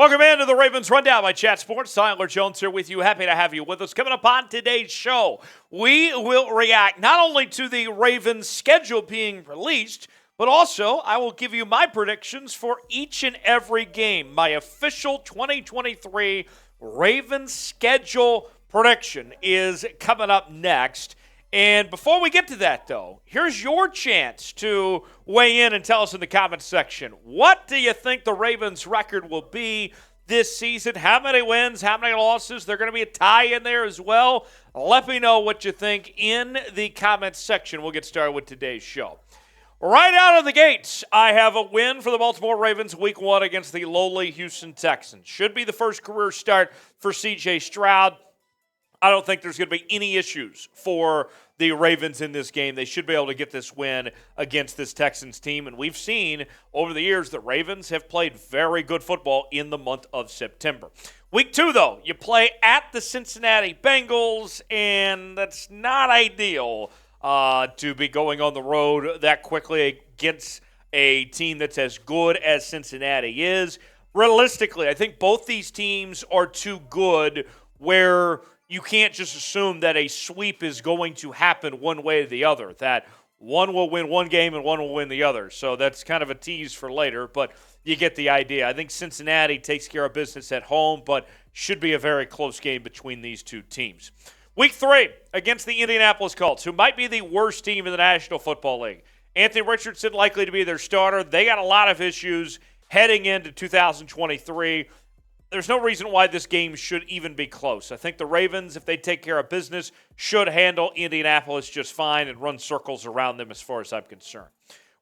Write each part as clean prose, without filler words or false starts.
Welcome into the Ravens Rundown by Chat Sports. Tyler Jones here with you. Happy to have you with us. Coming up on today's show, we will react not only to the Ravens schedule being released, but also I will give you my predictions for each and every game. My official 2023 Ravens schedule prediction is coming up next. And before we get to that, though, here's your chance to weigh in and tell us in the comments section. What do you think the Ravens' record will be this season? How many wins? How many losses? There's going to be a tie in there as well. Let me know what you think in the comments section. We'll get started with today's show. Right out of the gates, I have a win for the Baltimore Ravens Week 1 against the lowly Houston Texans. Should be the first career start for C.J. Stroud. I don't think there's going to be any issues for the Ravens in this game. They should be able to get this win against this Texans team. And we've seen over the years that Ravens have played very good football in the month of September. Week 2, though, you play at the Cincinnati Bengals, and that's not ideal to be going on the road that quickly against a team that's as good as Cincinnati is. Realistically, I think both these teams are too good where you can't just assume that a sweep is going to happen one way or the other, that one will win one game and one will win the other. So that's kind of a tease for later, but you get the idea. I think Cincinnati takes care of business at home, but should be a very close game between these two teams. Week 3 against the Indianapolis Colts, who might be the worst team in the National Football League. Anthony Richardson likely to be their starter. They got a lot of issues heading into 2023. There's no reason why this game should even be close. I think the Ravens, if they take care of business, should handle Indianapolis just fine and run circles around them as far as I'm concerned.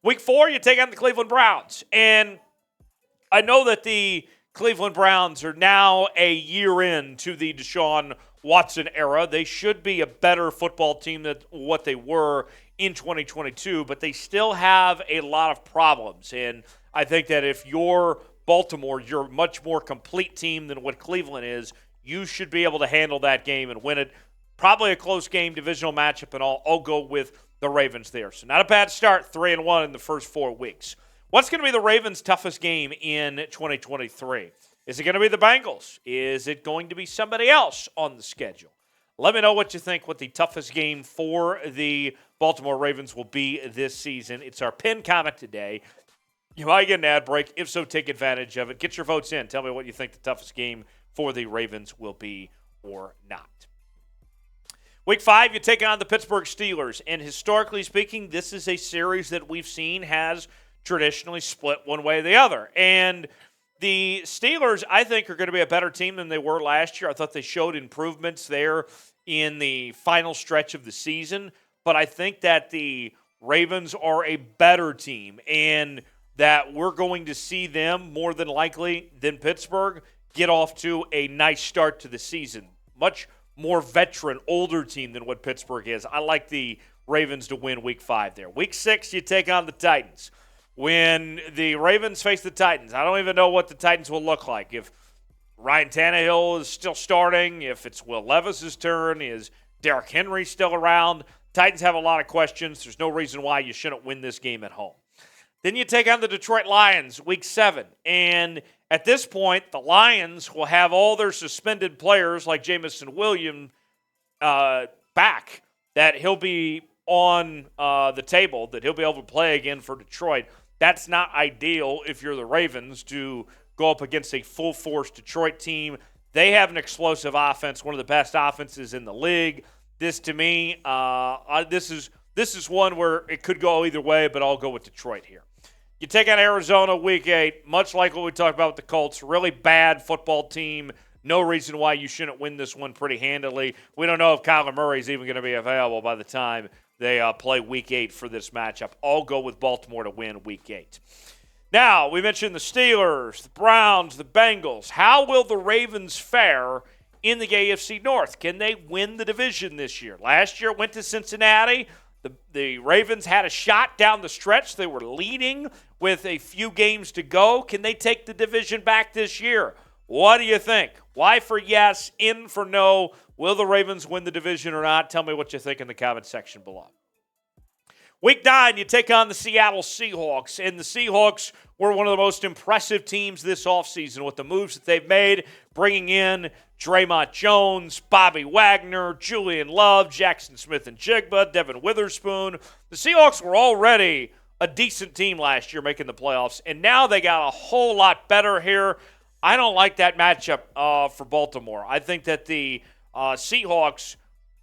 Week 4, you take on the Cleveland Browns. And I know that the Cleveland Browns are now a year into the Deshaun Watson era. They should be a better football team than what they were in 2022, but they still have a lot of problems. And I think that if you're Baltimore, you're a much more complete team than what Cleveland is. You should be able to handle that game and win it. Probably a close game, divisional matchup, and I'll go with the Ravens there. So not a bad start, 3-1 in the first 4 weeks. What's going to be the Ravens' toughest game in 2023? Is it going to be the Bengals? Is it going to be somebody else on the schedule? Let me know what you think, what the toughest game for the Baltimore Ravens will be this season. It's our pinned comment today. You might get an ad break. If so, take advantage of it. Get your votes in. Tell me what you think the toughest game for the Ravens will be or not. Week 5, you take on the Pittsburgh Steelers. And historically speaking, this is a series that we've seen has traditionally split one way or the other. And the Steelers, I think, are going to be a better team than they were last year. I thought they showed improvements there in the final stretch of the season. But I think that the Ravens are a better team. And that we're going to see them more than likely than Pittsburgh get off to a nice start to the season. Much more veteran, older team than what Pittsburgh is. I like the Ravens to win Week 5 there. Week 6, you take on the Titans. When the Ravens face the Titans, I don't even know what the Titans will look like. If Ryan Tannehill is still starting, if it's Will Levis's turn, is Derrick Henry still around? Titans have a lot of questions. There's no reason why you shouldn't win this game at home. Then you take on the Detroit Lions, Week 7. And at this point, the Lions will have all their suspended players like Jamison Williams back, that he'll be on the table, that he'll be able to play again for Detroit. That's not ideal if you're the Ravens to go up against a full-force Detroit team. They have an explosive offense, one of the best offenses in the league. This, to me, this is one where it could go either way, but I'll go with Detroit here. You take on Arizona Week 8, much like what we talked about with the Colts. Really bad football team. No reason why you shouldn't win this one pretty handily. We don't know if Kyler Murray is even going to be available by the time they play Week 8 for this matchup. I'll go with Baltimore to win Week 8. Now, we mentioned the Steelers, the Browns, the Bengals. How will the Ravens fare in the AFC North? Can they win the division this year? Last year it went to Cincinnati. The Ravens had a shot down the stretch. They were leading with a few games to go. Can they take the division back this year? What do you think? Y for yes, in for no. Will the Ravens win the division or not? Tell me what you think in the comment section below. Week 9, you take on the Seattle Seahawks, and the Seahawks were one of the most impressive teams this offseason with the moves that they've made, bringing in Draymond Jones, Bobby Wagner, Julian Love, Jackson Smith-Njigba, Devin Witherspoon. The Seahawks were already a decent team last year making the playoffs, and now they got a whole lot better here. I don't like that matchup for Baltimore. I think that the Seahawks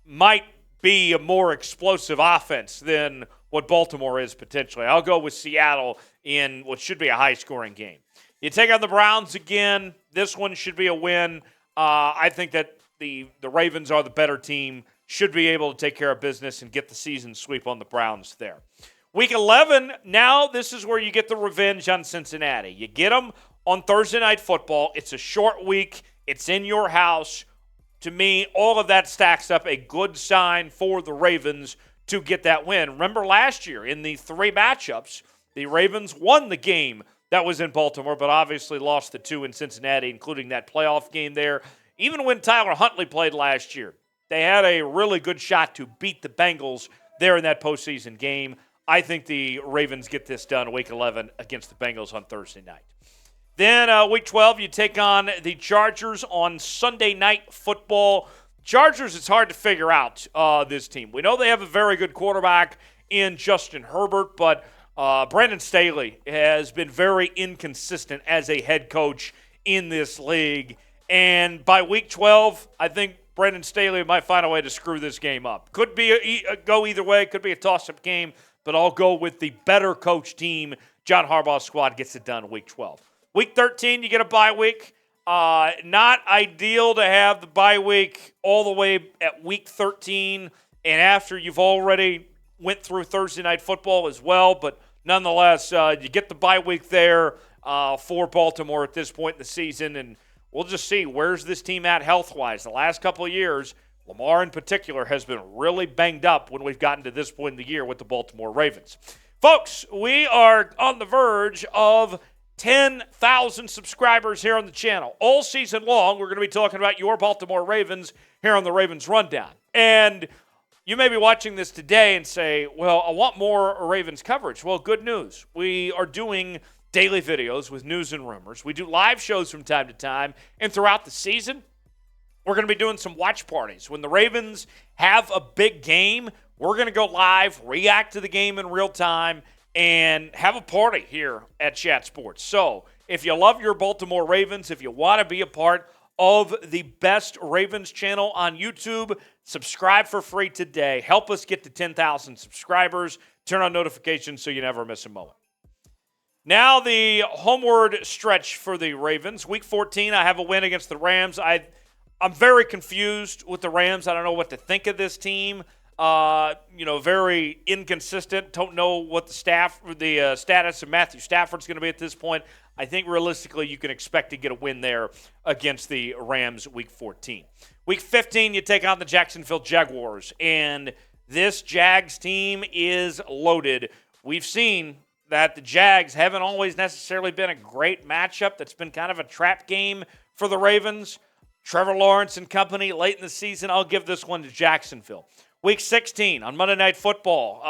might be a more explosive offense than what Baltimore is potentially. I'll go with Seattle in what should be a high-scoring game. You take on the Browns again. This one should be a win. I think that the Ravens are the better team, should be able to take care of business and get the season sweep on the Browns there. Week 11, now this is where you get the revenge on Cincinnati. You get them on Thursday Night Football. It's a short week. It's in your house. To me, all of that stacks up a good sign for the Ravens to get that win. Remember last year in the 3 matchups, the Ravens won the game that was in Baltimore, but obviously lost the 2 in Cincinnati, including that playoff game there. Even when Tyler Huntley played last year, they had a really good shot to beat the Bengals there in that postseason game. I think the Ravens get this done Week 11 against the Bengals on Thursday night. Then Week 12, you take on the Chargers on Sunday Night Football. Chargers, it's hard to figure out this team. We know they have a very good quarterback in Justin Herbert, but Brandon Staley has been very inconsistent as a head coach in this league. And by Week 12, I think Brandon Staley might find a way to screw this game up. Could be go either way. Could be a toss-up game, but I'll go with the better coach team. John Harbaugh's squad gets it done Week 12. Week 13, you get a bye week. Not ideal to have the bye week all the way at Week 13 and after you've already went through Thursday Night Football as well, but nonetheless, you get the bye week there for Baltimore at this point in the season, and we'll just see where's this team at health-wise. The last couple of years, Lamar in particular has been really banged up when we've gotten to this point in the year with the Baltimore Ravens. Folks, we are on the verge of 10,000 subscribers here on the channel. All season long, we're going to be talking about your Baltimore Ravens here on the Ravens Rundown. And you may be watching this today and say, well, I want more Ravens coverage. Well, good news. We are doing daily videos with news and rumors. We do live shows from time to time. And throughout the season, we're going to be doing some watch parties. When the Ravens have a big game, we're going to go live, react to the game in real time, and have a party here at Chat Sports. So if you love your Baltimore Ravens, if you want to be a part of the best Ravens channel on YouTube, subscribe for free today. Help us get to 10,000 subscribers. Turn on notifications so you never miss a moment. Now the homeward stretch for the Ravens. Week 14, I have a win against the Rams. I'm very confused with the Rams. I don't know what to think of this team. Very inconsistent. Don't know what the status of Matthew Stafford's going to be at this point. I think realistically you can expect to get a win there against the Rams Week 14. Week 15, you take on the Jacksonville Jaguars, and this Jags team is loaded. We've seen that the Jags haven't always necessarily been a great matchup. That's been kind of a trap game for the Ravens. Trevor Lawrence and company late in the season, I'll give this one to Jacksonville. Week 16 on Monday Night Football,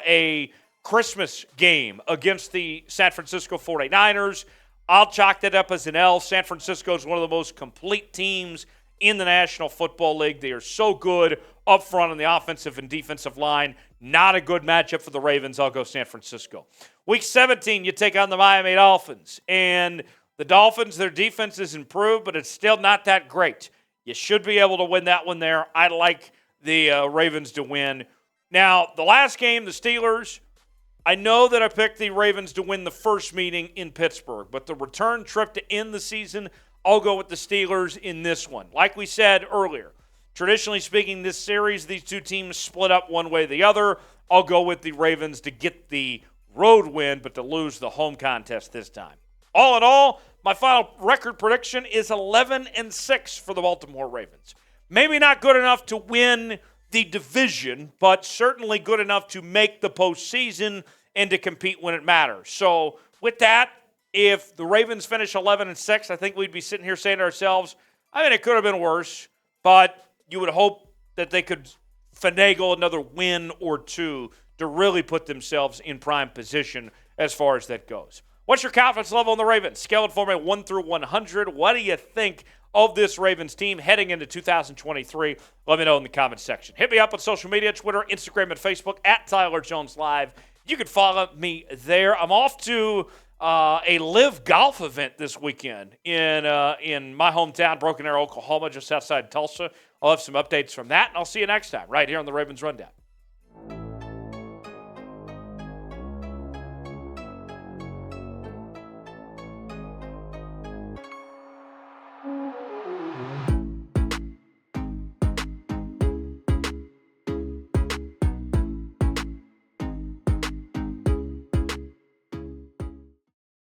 a Christmas game against the San Francisco 49ers. I'll chalk that up as an L. San Francisco is one of the most complete teams in the National Football League. They are so good up front on the offensive and defensive line. Not a good matchup for the Ravens. I'll go San Francisco. Week 17, you take on the Miami Dolphins. And the Dolphins, their defense is improved, but it's still not that great. You should be able to win that one there. I like the Ravens to win. Now, the last game, the Steelers, I know that I picked the Ravens to win the first meeting in Pittsburgh, but the return trip to end the season, I'll go with the Steelers in this one. Like we said earlier, traditionally speaking, this series, these two teams split up one way or the other. I'll go with the Ravens to get the road win, but to lose the home contest this time. All in all, my final record prediction is 11-6 for the Baltimore Ravens. Maybe not good enough to win the division, but certainly good enough to make the postseason and to compete when it matters. So with that, if the Ravens finish 11-6, I think we'd be sitting here saying to ourselves, I mean, it could have been worse, but you would hope that they could finagle another win or two to really put themselves in prime position as far as that goes. What's your confidence level in the Ravens? Scale it for me 1 through 100. What do you think of this Ravens team heading into 2023? Let me know in the comments section. Hit me up on social media, Twitter, Instagram, and Facebook at Tyler Jones Live. You can follow me there. I'm off to a live golf event this weekend in my hometown, Broken Arrow, Oklahoma, just outside Tulsa. I'll have some updates from that, and I'll see you next time right here on the Ravens Rundown.